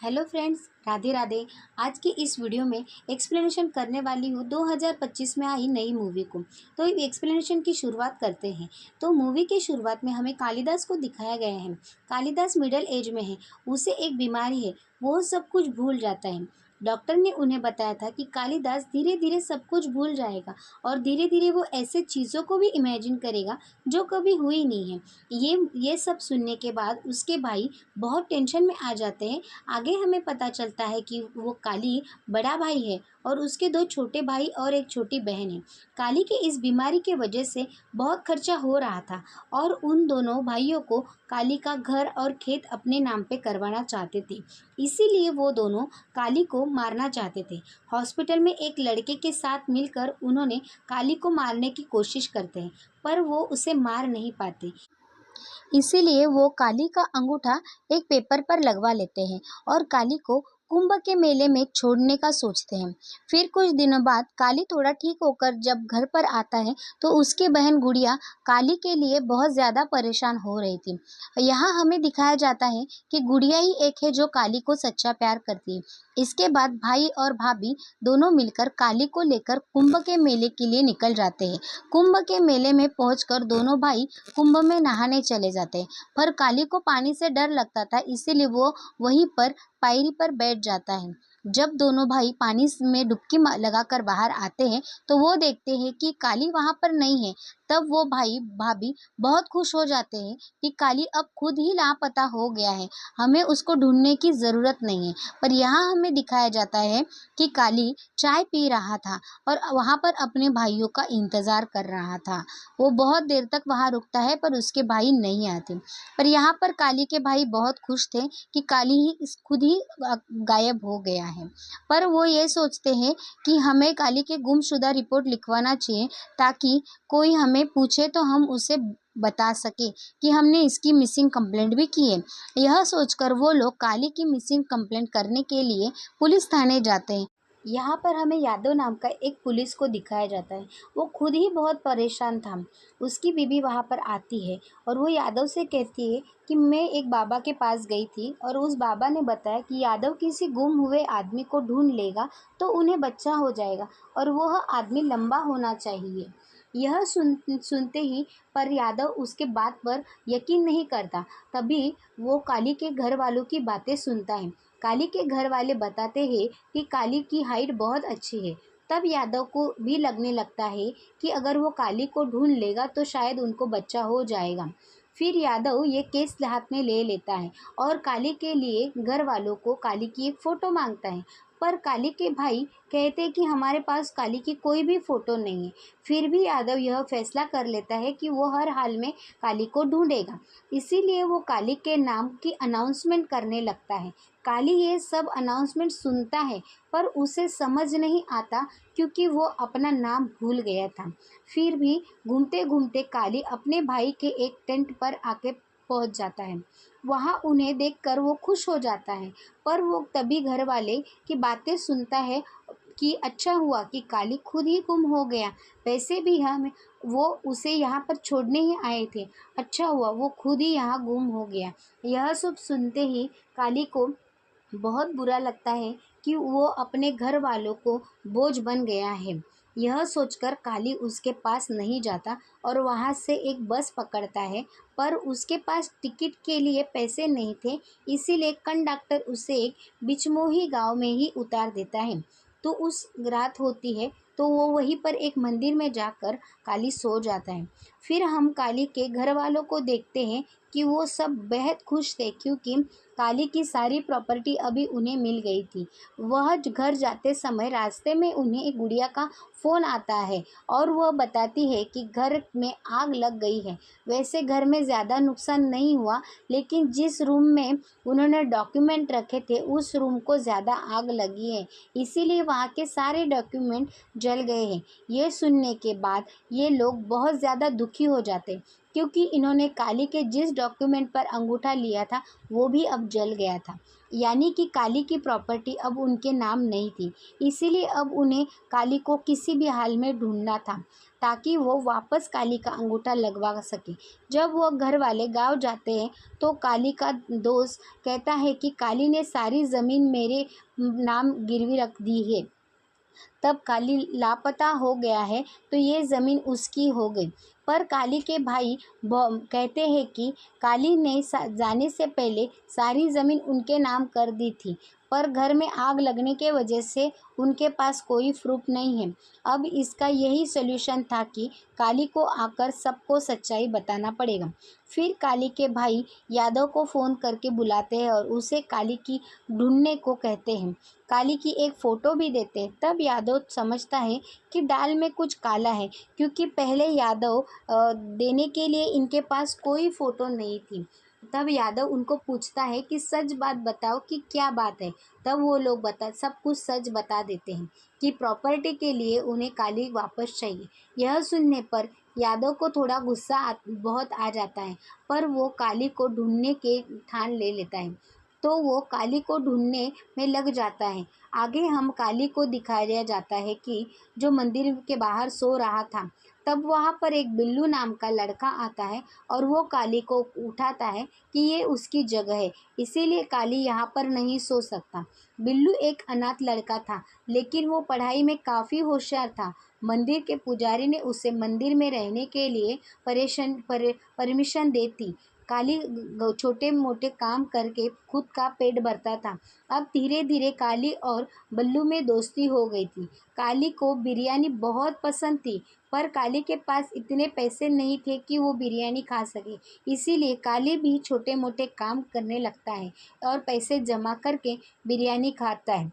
Hello friends, Radhe Radhe. आज की इस वीडियो में एक्सप्लेनेशन करने वाली हूँ 2025 में आई नई मूवी को। तो एक्सप्लेनेशन की शुरुआत करते हैं। तो मूवी की शुरुआत में हमें कालिदास को दिखाया गया है। कालिदास मिडिल एज में है, उसे एक बीमारी है, वो सब कुछ भूल जाता है। डॉक्टर ने उन्हें बताया था कि कालिदास धीरे धीरे सब कुछ भूल जाएगा और धीरे धीरे वो ऐसे चीज़ों को भी इमेजिन करेगा जो कभी हुई नहीं है। ये सब सुनने के बाद उसके भाई बहुत टेंशन में आ जाते हैं। आगे हमें पता चलता है कि वो काली बड़ा भाई है और उसके दो छोटे भाई और एक छोटी बहन है। काली की इस बीमारी के वजह से बहुत खर्चा हो रहा था और उन दोनों भाइयों को काली का घर और खेत अपने नाम पे करवाना चाहते थे। इसीलिए वो दोनों काली को मारना चाहते थे। हॉस्पिटल में एक लड़के के साथ मिलकर उन्होंने काली को मारने की कोशिश करते हैं, पर वो उसे मार नहीं पाते। इसीलिए वो काली का अंगूठा एक पेपर पर लगवा लेते हैं और काली को कुंभ के मेले में छोड़ने का सोचते हैं। फिर कुछ दिनों बाद काली थोड़ा ठीक होकर जब घर पर आता है तो उसकी बहन गुड़िया काली के लिए बहुत ज़्यादा परेशान हो रही थी। यहाँ हमें दिखाया जाता है कि गुड़िया ही एक है जो काली को सच्चा प्यार करती है। इसके बाद भाई और भाभी दोनों मिलकर काली को लेकर कुंभ के मेले के लिए निकल जाते हैं। कुंभ के मेले में पहुंचकर दोनों भाई कुंभ में नहाने चले जाते हैं, पर काली को पानी से डर लगता था, इसीलिए वो वहीं पर पायरी पर बैठ जाता है। जब दोनों भाई पानी में डुबकी लगाकर बाहर आते हैं तो वो देखते हैं कि काली वहां पर नहीं है। तब वो भाई भाभी बहुत खुश हो जाते हैं कि काली अब खुद ही लापता हो गया है, हमें उसको ढूंढने की ज़रूरत नहीं है। पर यहाँ हमें दिखाया जाता है कि काली चाय पी रहा था और वहाँ पर अपने भाइयों का इंतज़ार कर रहा था। वो बहुत देर तक वहाँ रुकता है पर उसके भाई नहीं आते। पर यहाँ पर काली के भाई बहुत खुश थे कि काली ही खुद ही गायब हो गया है। पर वो ये सोचते हैं कि हमें काली के गुमशुदा रिपोर्ट लिखवाना चाहिए ताकि कोई हमें पूछे तो हम उसे बता सके कि हमने इसकी मिसिंग कंप्लेंट भी की है। यह सोचकर वो लोग काली की मिसिंग कंप्लेंट करने के लिए पुलिस थाने जाते हैं। यहाँ पर हमें यादव नाम का एक पुलिस को दिखाया जाता है। वो खुद ही बहुत परेशान था। उसकी बीवी वहाँ पर आती है और वो यादव से कहती है कि मैं एक बाबा के पास गई थी और उस बाबा ने बताया कि यादव किसी गुम हुए आदमी को ढूंढ लेगा तो उन्हें बच्चा हो जाएगा और वह आदमी लंबा होना चाहिए। यह सुनते ही पर यादव उसके बात पर यकीन नहीं करता। तभी वो काली के घर वालों की बातें सुनता है। काली के घर वाले बताते हैं कि काली की हाइट बहुत अच्छी है। तब यादव को भी लगने लगता है कि अगर वो काली को ढूंढ लेगा तो शायद उनको बच्चा हो जाएगा। फिर यादव ये केस हाथ में ले लेता है और काली के लिए घर वालों को काली की एक फ़ोटो मांगता है। पर काली के भाई कहते हैं कि हमारे पास काली की कोई भी फ़ोटो नहीं है। फिर भी यादव यह फैसला कर लेता है कि वो हर हाल में काली को ढूंढेगा। इसीलिए वो काली के नाम की अनाउंसमेंट करने लगता है। काली ये सब अनाउंसमेंट सुनता है पर उसे समझ नहीं आता क्योंकि वो अपना नाम भूल गया था। फिर भी घूमते घूमते काली अपने भाई के एक टेंट पर आके पहुंच जाता है। वहाँ उन्हें देखकर वो खुश हो जाता है, पर वो तभी घर वाले की बातें सुनता है कि अच्छा हुआ कि काली खुद ही गुम हो गया। वैसे भी हम वो उसे यहाँ पर छोड़ने ही आए थे। अच्छा हुआ वो खुद ही यहाँ गुम हो गया। यह सब सुनते ही काली को बहुत बुरा लगता है कि वो अपने घर वालों को बोझ बन गया है। यह सोचकर काली उसके पास नहीं जाता और वहाँ से एक बस पकड़ता है, पर उसके पास टिकट के लिए पैसे नहीं थे। इसीलिए कंडक्टर उसे एक बिचमोही गांव में ही उतार देता है। तो उस रात होती है तो वो वहीं पर एक मंदिर में जाकर काली सो जाता है। फिर हम काली के घर वालों को देखते हैं कि वो सब बेहद खुश थे क्योंकि काली की सारी प्रॉपर्टी अभी उन्हें मिल गई थी। वह घर जाते समय रास्ते में उन्हें एक गुड़िया का फ़ोन आता है और वह बताती है कि घर में आग लग गई है। वैसे घर में ज़्यादा नुकसान नहीं हुआ, लेकिन जिस रूम में उन्होंने डॉक्यूमेंट रखे थे उस रूम को ज़्यादा आग लगी है, इसीलिए वहाँ के सारे डॉक्यूमेंट जल गए हैं। ये सुनने के बाद ये लोग बहुत ज़्यादा दुखी हो जाते क्योंकि इन्होंने काली के जिस डॉक्यूमेंट पर अंगूठा लिया था वो भी अब जल गया था। यानी कि काली की प्रॉपर्टी अब उनके नाम नहीं थी। इसीलिए अब उन्हें काली को किसी भी हाल में ढूंढना था। ताकि वो वापस काली का अंगूठा लगवा सके। जब वो घर वाले गाँव जाते हैं तो काली का दोस्त कहता है कि काली ने सारी ज़मीन मेरे नाम गिरवी रख दी है। तब काली लापता हो गया है तो ये ज़मीन उसकी हो गई। पर काली के भाई कहते हैं कि काली ने जाने से पहले सारी ज़मीन उनके नाम कर दी थी, पर घर में आग लगने के वजह से उनके पास कोई प्रूफ नहीं है। अब इसका यही सॉल्यूशन था कि काली को आकर सबको सच्चाई बताना पड़ेगा। फिर काली के भाई यादव को फ़ोन करके बुलाते हैं और उसे काली की ढूंढने को कहते हैं। काली की एक फ़ोटो भी देते हैं। तब यादव समझता है कि दाल में कुछ काला है, क्योंकि पहले यादव देने के लिए इनके पास कोई फ़ोटो नहीं थी। तब यादव उनको पूछता है कि सच बात बताओ कि क्या बात है। तब वो लोग सब कुछ सच बता देते हैं कि प्रॉपर्टी के लिए उन्हें काली वापस चाहिए। यह सुनने पर यादव को थोड़ा गुस्सा बहुत आ जाता है, पर वो काली को ढूंढने के ठान ले लेता है। तो वो काली को ढूंढने में लग जाता है। आगे हम काली को दिखाया जाता है कि जो मंदिर के बाहर सो रहा था। तब वहाँ पर एक बिल्लू नाम का लड़का आता है और वो काली को उठाता है कि ये उसकी जगह है, इसीलिए काली यहाँ पर नहीं सो सकता। बिल्लू एक अनाथ लड़का था, लेकिन वो पढ़ाई में काफ़ी होशियार था। मंदिर के पुजारी ने उसे मंदिर में रहने के लिए परमिशन देती। काली छोटे मोटे काम करके खुद का पेट भरता था। अब धीरे धीरे काली और बल्लू में दोस्ती हो गई थी। काली को बिरयानी बहुत पसंद थी, पर काली के पास इतने पैसे नहीं थे कि वो बिरयानी खा सके। इसीलिए काली भी छोटे मोटे काम करने लगता है और पैसे जमा करके बिरयानी खाता है।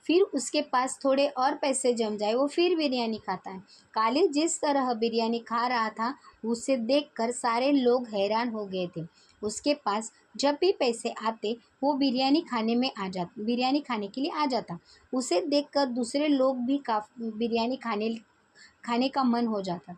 फिर उसके पास थोड़े और पैसे जम जाए, वो फिर बिरयानी खाता है। काली जिस तरह बिरयानी खा रहा था, उसे देखकर सारे लोग हैरान हो गए थे। उसके पास जब भी पैसे आते, वो बिरयानी खाने के लिए आ जाता। उसे देखकर दूसरे लोग भी बिरयानी खाने का मन हो जाता।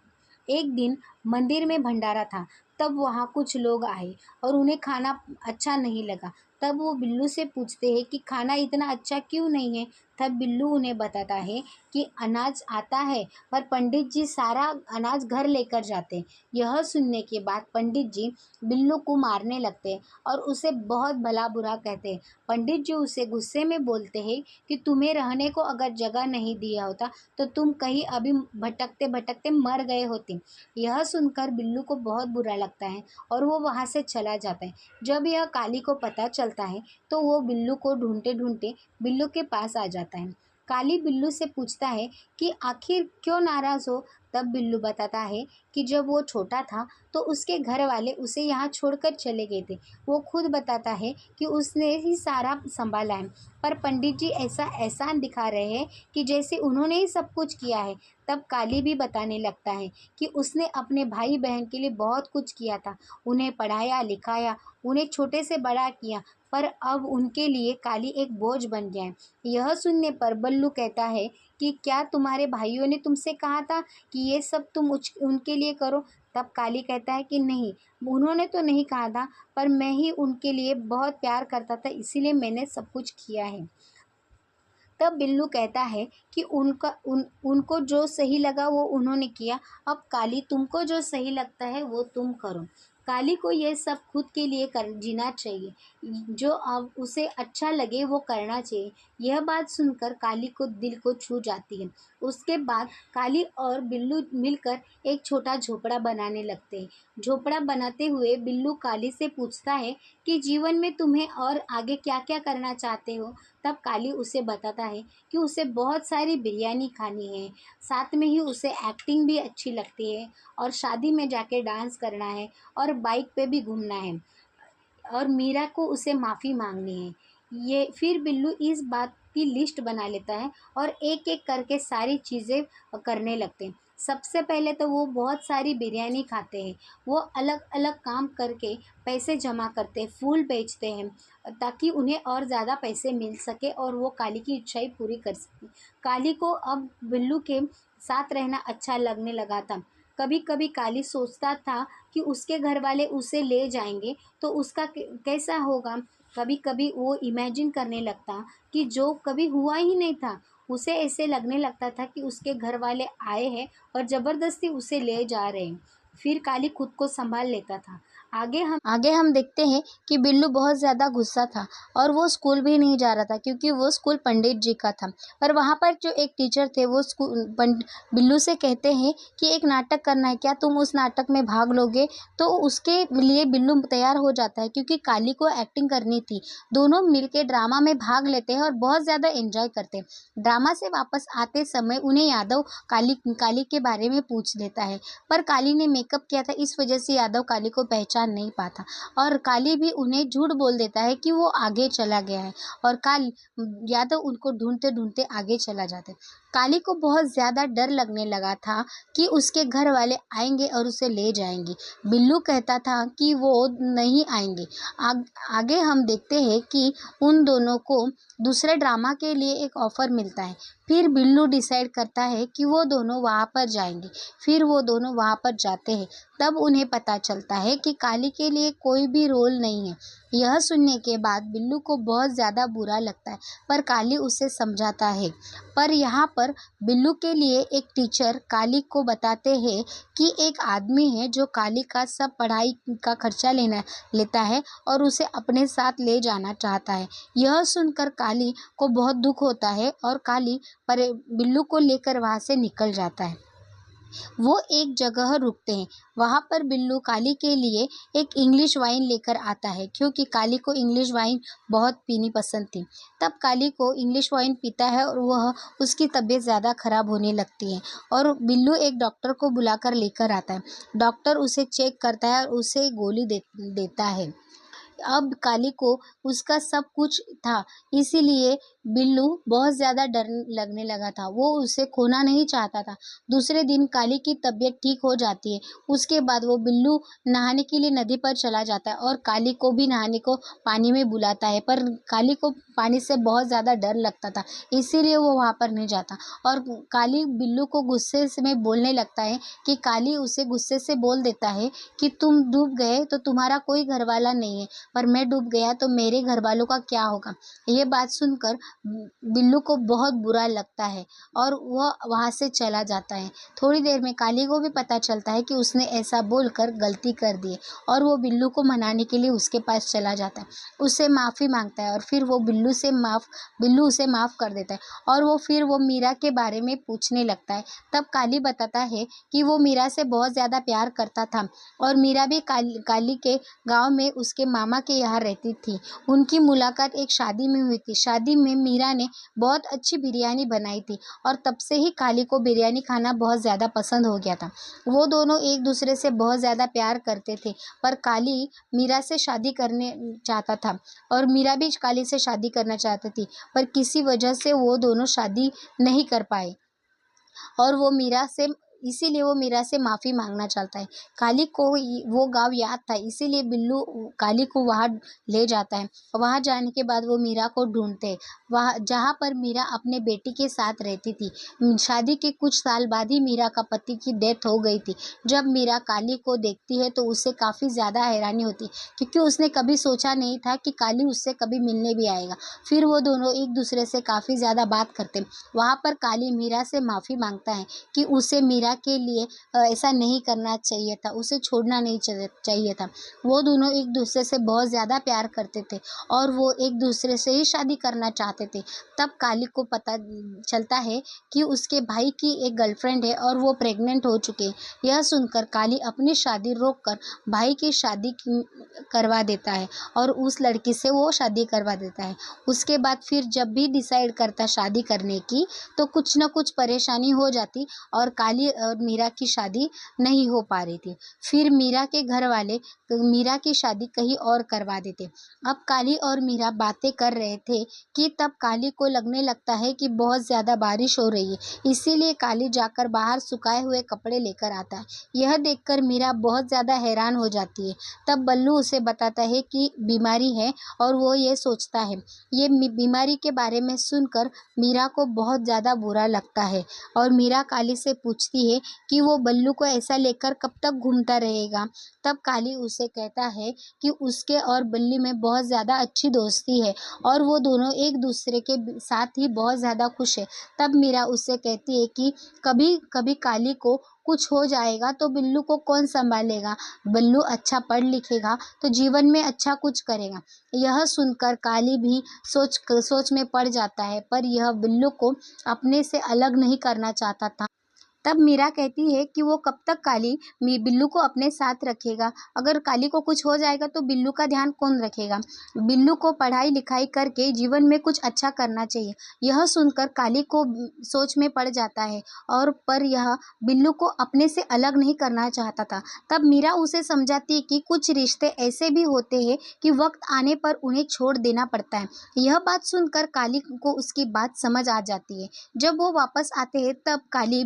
एक दिन मंदिर में भंडारा था। तब वहाँ कुछ लोग आए और उन्हें खाना अच्छा नहीं लगा। तब वो बिल्लू से पूछते हैं कि खाना इतना अच्छा क्यों नहीं है। तब बिल्लू उन्हें बताता है कि अनाज आता है, पर पंडित जी सारा अनाज घर लेकर जाते हैं। यह सुनने के बाद पंडित जी बिल्लू को मारने लगते हैं और उसे बहुत भला बुरा कहते हैं। पंडित जी उसे गुस्से में बोलते हैं कि तुम्हें रहने को अगर जगह नहीं दिया होता तो तुम कहीं अभी भटकते भटकते मर गए होते। यह सुनकर बिल्लू को बहुत बुरा लगता है और वो वहाँ से चला जाता है। जब यह काली को पता चलता है तो वो बिल्लू को ढूंढते ढूंढते बिल्लू के पास आ जाता है। काली बिल्लू से पूछता है कि आखिर क्यों नाराज़ हो। तब बिल्लू बताता है कि जब वो छोटा था तो उसके घर वाले उसे यहाँ छोड़कर चले गए थे। वो खुद बताता है कि उसने ही सारा संभाला है, पर पंडित जी ऐसा एहसान दिखा रहे हैं कि जैसे उन्होंने ही सब कुछ किया है। तब काली भी बताने लगता है कि उसने अपने भाई बहन के लिए बहुत कुछ किया था, उन्हें पढ़ाया लिखाया, उन्हें छोटे से बड़ा किया, पर अब उनके लिए काली एक बोझ बन गया है। यह सुनने पर बल्लू कहता है कि क्या तुम्हारे भाइयों ने तुमसे कहा था कि ये सब तुम उनके लिए करो। तब काली कहता है कि नहीं, उन्होंने तो नहीं कहा था, पर मैं ही उनके लिए बहुत प्यार करता था, इसीलिए मैंने सब कुछ किया है। तब बिल्लू कहता है कि उनको जो सही लगा वो उन्होंने किया। अब काली तुमको जो सही लगता है वो तुम करो। काली को ये सब खुद के लिए जीना चाहिए, जो अब उसे अच्छा लगे वो करना चाहिए। यह बात सुनकर काली को दिल को छू जाती है। उसके बाद काली और बिल्लू मिलकर एक छोटा झोपड़ा बनाने लगते हैं। झोपड़ा बनाते हुए बिल्लू काली से पूछता है कि जीवन में तुम्हें और आगे क्या क्या करना चाहते हो। तब काली उसे बताता है कि उसे बहुत सारी बिरयानी खानी है, साथ में ही उसे एक्टिंग भी अच्छी लगती है और शादी में जाके डांस करना है और बाइक पे भी घूमना है और मीरा को उसे माफ़ी मांगनी है। ये फिर बिल्लू इस बात की लिस्ट बना लेता है और एक एक करके सारी चीज़ें करने लगते हैं। सबसे पहले तो वो बहुत सारी बिरयानी खाते हैं। वो अलग अलग काम करके पैसे जमा करते हैं, फूल बेचते हैं ताकि उन्हें और ज़्यादा पैसे मिल सके और वो काली की इच्छाएं पूरी कर सके। काली को अब बिल्लू के साथ रहना अच्छा लगने लगा था। कभी कभी काली सोचता था कि उसके घर वाले उसे ले जाएंगे तो उसका कैसा होगा। कभी कभी वो इमेजिन करने लगता कि जो कभी हुआ ही नहीं था, उसे ऐसे लगने लगता था कि उसके घर वाले आए हैं और ज़बरदस्ती उसे ले जा रहे हैं। फिर काली खुद को संभाल लेता था। आगे हम देखते हैं कि बिल्लू बहुत ज़्यादा गुस्सा था और वो स्कूल भी नहीं जा रहा था, क्योंकि वो स्कूल पंडित जी का था। पर वहाँ पर जो एक टीचर थे वो बिल्लू से कहते हैं कि एक नाटक करना है, क्या तुम उस नाटक में भाग लोगे? तो उसके लिए बिल्लू तैयार हो जाता है, क्योंकि काली को एक्टिंग करनी थी। दोनों मिलके ड्रामा में भाग लेते हैं और बहुत ज़्यादा एंजॉय करते हैं। ड्रामा से वापस आते समय उन्हें यादव काली काली के बारे में पूछ लेता है, पर काली ने मेकअप किया था, इस वजह से यादव काली को पहचान नहीं पाता और काली भी उन्हें झूठ बोल देता है कि वो आगे चला गया है और यादव उनको ढूंढते ढूंढते आगे चला जाता है। काली को बहुत ज़्यादा डर लगने लगा था कि उसके घर वाले आएंगे और उसे ले जाएंगे। बिल्लू कहता था कि वो नहीं आएंगे। आगे हम देखते हैं कि उन दोनों को दूसरे ड्रामा के लिए एक ऑफ़र मिलता है। फिर बिल्लू डिसाइड करता है कि वो दोनों वहाँ पर जाएंगे। फिर वो दोनों वहाँ पर जाते हैं। तब उन्हें पता चलता है कि काली के लिए कोई भी रोल नहीं है। यह सुनने के बाद बिल्लू को बहुत ज़्यादा बुरा लगता है, पर काली उसे समझाता है। पर यहाँ पर बिल्लू के लिए एक टीचर काली को बताते हैं कि एक आदमी है जो काली का सब पढ़ाई का खर्चा लेता है और उसे अपने साथ ले जाना चाहता है। यह सुनकर काली को बहुत दुख होता है और काली पर बिल्लू को लेकर वहाँ से निकल जाता है। वो एक जगह रुकते हैं। वहाँ पर बिल्लू काली के लिए एक इंग्लिश वाइन लेकर आता है, क्योंकि काली को इंग्लिश वाइन बहुत पीनी पसंद थी। तब काली को इंग्लिश वाइन पीता है और वह उसकी तबीयत ज़्यादा खराब होने लगती है और बिल्लू एक डॉक्टर को बुलाकर लेकर आता है। डॉक्टर उसे चेक करता है और उसे गोली देता है। अब काली को उसका सब कुछ था, इसीलिए बिल्लू बहुत ज़्यादा डर लगने लगा था। वो उसे खोना नहीं चाहता था। दूसरे दिन काली की तबीयत ठीक हो जाती है। उसके बाद वो बिल्लू नहाने के लिए नदी पर चला जाता है और काली को भी नहाने को पानी में बुलाता है, पर काली को पानी से बहुत ज़्यादा डर लगता था, इसीलिए वो वहाँ पर नहीं जाता। और काली बिल्लू को गुस्से से में बोलने लगता है कि काली उसे गुस्से से बोल देता है कि तुम डूब गए तो तुम्हारा कोई घरवाला नहीं है, पर मैं डूब गया तो मेरे घर वालों का क्या होगा। ये बात सुनकर बिल्लू को बहुत बुरा लगता है और वह वहाँ से चला जाता है। थोड़ी देर में काली को भी पता चलता है कि उसने ऐसा बोलकर गलती कर दी है और वो बिल्लू को मनाने के लिए उसके पास चला जाता है। उससे माफ़ी मांगता है और फिर वो बिल्लू उसे माफ़ कर देता है और वो मीरा के बारे में पूछने लगता है। तब काली बताता है कि वो मीरा से बहुत ज़्यादा प्यार करता था और मीरा भी काली के गाँव में उसके मामा के यहाँ रहती थी। उनकी मुलाकात एक शादी में हुई थी। शादी में मीरा ने बहुत अच्छी बिरयानी बनाई थी और तब से ही काली को बिरयानी खाना बहुत ज़्यादा पसंद हो गया था। वो दोनों एक दूसरे से बहुत ज़्यादा प्यार करते थे, पर काली मीरा से शादी करने चाहता था और मीरा भी काली से शादी करना चाहती थी, पर किसी वजह से वो दोनों शादी नहीं कर पाए और इसीलिए वो मीरा से माफ़ी मांगना चाहता है। काली को वो गाँव याद था, इसीलिए बिल्लू काली को वहाँ ले जाता है। वहाँ जाने के बाद वो मीरा को ढूंढते हैं, वहाँ जहाँ पर मीरा अपने बेटी के साथ रहती थी। शादी के कुछ साल बाद ही मीरा का पति की डेथ हो गई थी। जब मीरा काली को देखती है तो उसे काफ़ी ज़्यादा हैरानी होती, क्योंकि उसने कभी सोचा नहीं था कि काली उससे कभी मिलने भी आएगा। फिर वो दोनों एक दूसरे से काफ़ी ज़्यादा बात करते हैं। वहाँ पर काली मीरा से माफ़ी मांगता है कि उसे मीरा के लिए ऐसा नहीं करना चाहिए था, उसे छोड़ना नहीं चाहिए था। वो दोनों एक दूसरे से बहुत ज़्यादा प्यार करते थे और वो एक दूसरे से ही शादी करना चाहते थे। तब काली को पता चलता है कि उसके भाई की एक गर्लफ्रेंड है और वो प्रेग्नेंट हो चुके हैं। यह सुनकर काली अपनी शादी रोककर भाई की शादी करवा देता है और उस लड़की से वो शादी करवा देता है। उसके बाद फिर जब भी डिसाइड करता शादी करने की, तो कुछ न कुछ परेशानी हो जाती और काली और मीरा की शादी नहीं हो पा रही थी। फिर मीरा के घर वाले मीरा की शादी कहीं और करवा देते। अब काली और मीरा बातें कर रहे थे कि तब काली को लगने लगता है कि बहुत ज़्यादा बारिश हो रही है, इसीलिए काली जाकर बाहर सुखाए हुए कपड़े लेकर आता है। यह देखकर मीरा बहुत ज़्यादा हैरान हो जाती है। तब बल्लू उसे बताता है कि बीमारी है और वो ये सोचता है। ये बीमारी के बारे में सुनकर मीरा को बहुत ज़्यादा बुरा लगता है और मीरा काली से पूछती कहती है कि वो बल्लू को ऐसा लेकर कब तक घूमता रहेगा। तब काली उसे कहता है कि उसके और बल्ली में बहुत ज़्यादा अच्छी दोस्ती है और वो दोनों एक दूसरे के साथ ही बहुत ज़्यादा खुश है। तब मीरा उससे कहती है कि कभी कभी काली को कुछ हो जाएगा तो बिल्लू को कौन संभालेगा। बल्लू अच्छा पढ़ लिखेगा तो जीवन में अच्छा कुछ करेगा। यह सुनकर काली भी सोच में पड़ जाता है, पर यह बिल्लू को अपने से अलग नहीं करना चाहता था। तब मीरा कहती है कि वो कब तक बिल्लू को अपने साथ रखेगा। अगर काली को कुछ हो जाएगा तो बिल्लू का ध्यान कौन रखेगा। बिल्लू को पढ़ाई लिखाई करके जीवन में कुछ अच्छा करना चाहिए। यह सुनकर काली को सोच में पड़ जाता है और पर यह बिल्लू को अपने से अलग नहीं करना चाहता था। तब मीरा उसे समझाती है कि कुछ रिश्ते ऐसे भी होते हैं कि वक्त आने पर उन्हें छोड़ देना पड़ता है। यह बात सुनकर काली को उसकी बात समझ आ जाती है। जब वो वापस आते हैं तब काली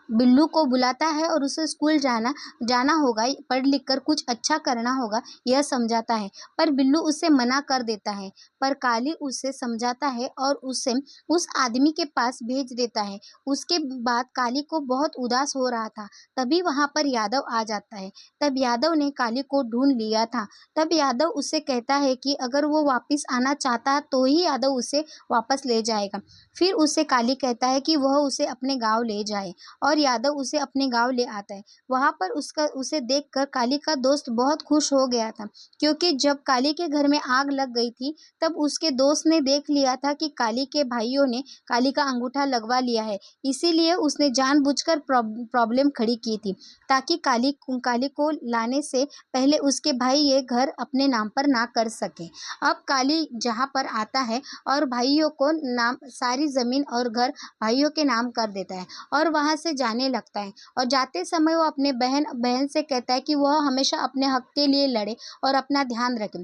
बिल्लू को बुलाता है और उसे स्कूल जाना होगा, पढ़ लिख कर कुछ अच्छा करना होगा, यह समझाता है। पर बिल्लू उसे मना कर देता है। पर काली उसे समझाता है और उसे उस आदमी के पास भेज देता है। उसके बाद काली को बहुत उदास हो रहा था। तभी वहां पर यादव आ जाता है। तब यादव ने काली को ढूंढ लिया था। तब यादव उसे कहता है कि अगर वो वापस आना चाहता तो ही यादव उसे वापस ले जाएगा। फिर उसे काली कहता है कि वह उसे अपने गांव ले जाए और यादव उसे अपने गांव ले आता है। वहां पर उसे देखकर काली का दोस्त बहुत खुश हो गया था, क्योंकि जब काली के घर में आग लग गई थी तब उसके दोस्त ने देख लिया था कि काली के भाइयों ने काली का अंगूठा लगवा लिया है। इसीलिए उसने जानबूझकर प्रॉब्लम खड़ी की थी, ताकि काली को लाने से पहले उसके भाई ये घर अपने नाम पर ना कर सके। अब काली जहाँ पर आता है और भाइयों को नाम सारी जमीन और घर भाइयों के नाम कर देता है और वहां से जाने लगता है। और जाते समय वो अपने बहन से कहता है कि वह हमेशा अपने हक के लिए लड़े और अपना ध्यान रखे।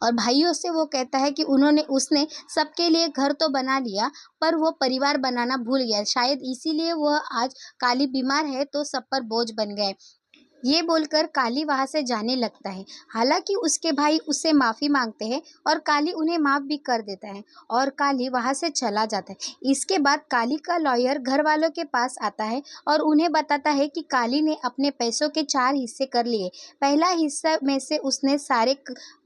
और भाइयों से वो कहता है कि उसने सबके लिए घर तो बना लिया, पर वो परिवार बनाना भूल गया। शायद इसीलिए वह आज काली बीमार है तो सब पर बोझ बन गए। ये बोलकर काली वहां से जाने लगता है। हालांकि उसके भाई उससे माफी मांगते हैं और काली उन्हें माफ भी कर देता है और काली वहां से चला जाता है। इसके बाद काली का लॉयर घर वालों के पास आता है और उन्हें बताता है कि काली ने अपने पैसों के 4 हिस्से कर लिए। पहला हिस्सा में से उसने सारे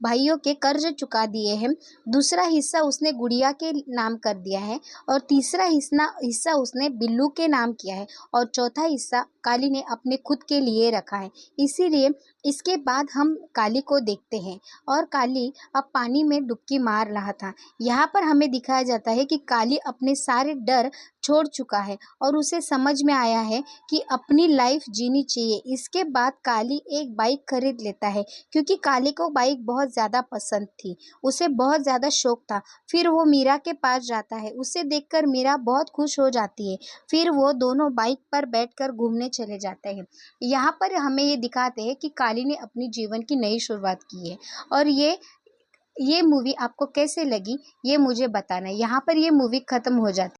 भाइयों के कर्ज चुका दिए हैं, दूसरा हिस्सा उसने गुड़िया के नाम कर दिया है और तीसरा हिस्सा उसने बिल्लू के नाम किया है और चौथा हिस्सा काली ने अपने खुद के लिए रखा है। इसीलिए इसके बाद हम काली को देखते हैं और काली अब पानी में डुबकी मार रहा था। यहाँ पर हमें दिखाया जाता है कि काली अपने सारे डर छोड़ चुका है और उसे समझ में आया है कि अपनी लाइफ जीनी चाहिए। इसके बाद काली एक बाइक खरीद लेता है, क्योंकि काली को बाइक बहुत ज़्यादा पसंद थी, उसे बहुत ज़्यादा शौक था। फिर वो मीरा के पास जाता है, उसे देखकर मीरा बहुत खुश हो जाती है। फिर वो दोनों बाइक पर बैठकर घूमने चले जाते हैं। यहाँ पर हमें ये दिखाते हैं कि काली ने अपनी जीवन की नई शुरुआत की है। और ये मूवी आपको कैसे लगी ये मुझे बताना है। यहाँ पर ये मूवी खत्म हो जाती है।